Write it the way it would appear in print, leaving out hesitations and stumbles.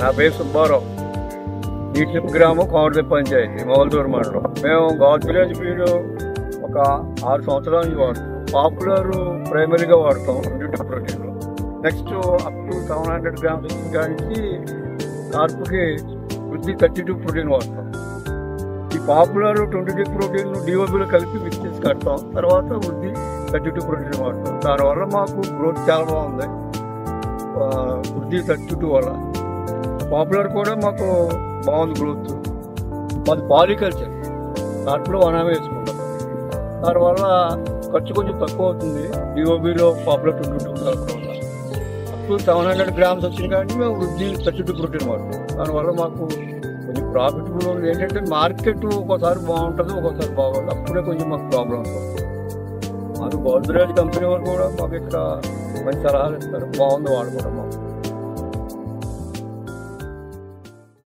నా పేరు సుబ్బారావు. నీటిలిప్ గ్రామం, కోమటిలి పంచాయతీ, మొగల్తూరు మండలం. మేము గాజ్విలేజ్ ఫీడ్ ఒక 6 సంవత్సరాల నుంచి వాడుతాం. పాపులర్ ప్రైమరీగా వాడతాం 22 protein. Next up to 700 grams కానీ కార్పుకి వృద్ధి 32 ప్రోటీన్ వాడతాం. ఈ పాపులర్ 22 ప్రోటీన్ డిఓబిలో కలిపి మిక్స్ చేసి కడతాం. తర్వాత వృద్ధి 32 ప్రోటీన్ వాడతాం. దానివల్ల మాకు గ్రోత్ చాలా బాగుంది. వృద్ధి 32 వల్ల పాపులర్ కూడా మాకు బాగుంది గ్రోత్. మాది పాలికల్చర్, దాంట్లో వనామే వేసుకుంటాం. దానివల్ల ఖర్చు కొంచెం తక్కువ అవుతుంది. డిఓబిలో పాపులర్ 22 కలపడం వల్ల అప్పుడు 700 గ్రామ్స్ వచ్చింది కానీ మేము వృద్ధి 32 ప్రోటీన్ వాడతాం. దానివల్ల మాకు కొంచెం ప్రాఫిటబుల్ ఉంది. ఏంటంటే మార్కెట్ ఒక్కోసారి బాగుంటుంది, ఒక్కోసారి బాగుంటుంది. అప్పుడే కొంచెం మాకు ప్రాబ్లమ్స్ వస్తుంది. మాకు గోద్రేజ్ కంపెనీ వాళ్ళు కూడా మాకు ఇక్కడ మంచి సలహాలు ఇస్తారు. బాగుంది వాడుకోవడం మాకు.